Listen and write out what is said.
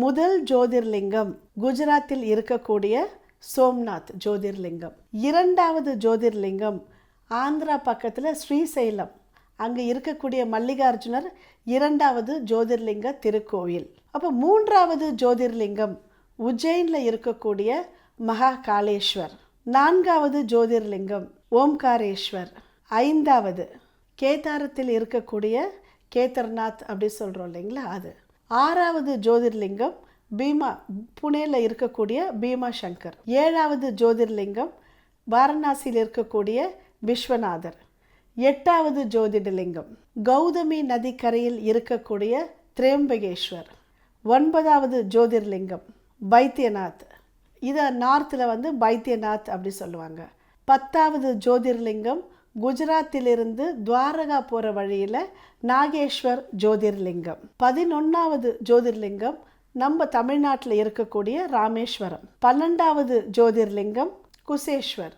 முதல் ஜோதிர்லிங்கம் குஜராத்தில் இருக்கக்கூடிய சோம்நாத் ஜோதிர்லிங்கம். இரண்டாவது ஜோதிர்லிங்கம் ஆந்திரா பக்கத்தில் ஸ்ரீசைலம், அங்கே இருக்கக்கூடிய மல்லிகார்ஜுனர் இரண்டாவது ஜோதிர்லிங்க திருக்கோயில். அப்போ மூன்றாவது ஜோதிர்லிங்கம் உஜ்ஜைனில் இருக்கக்கூடிய மகாகாலேஸ்வர். நான்காவது ஜோதிர்லிங்கம் ஓம்காரேஸ்வர். ஐந்தாவது கேதாரத்தில் இருக்கக்கூடிய கேதார்நாத் அப்படி சொல்கிறோம் இல்லைங்களா, அது. ஆறாவது ஜோதிர்லிங்கம் பீமா, புனேல இருக்கக்கூடிய பீமா சங்கர். ஏழாவது ஜோதிர்லிங்கம் வாரணாசியில் இருக்கக்கூடிய விஸ்வநாதர். எட்டாவது ஜோதிர்லிங்கம் கௌதமி நதி கரையில் இருக்கக்கூடிய திரியம்பகேஸ்வர். ஒன்பதாவது ஜோதிர்லிங்கம் பைத்தியநாத், இதை நார்த்தில் பைத்தியநாத் அப்படி சொல்லுவாங்க. பத்தாவது ஜோதிர்லிங்கம் குஜராத்திலிருந்து துவாரகா போகிற வழியில் நாகேஸ்வர் ஜோதிர்லிங்கம். 11வது ஜோதிர்லிங்கம் நம்ம தமிழ்நாட்டில் இருக்கக்கூடிய ராமேஸ்வரம். 12வது ஜோதிர்லிங்கம் குசேஸ்வர்.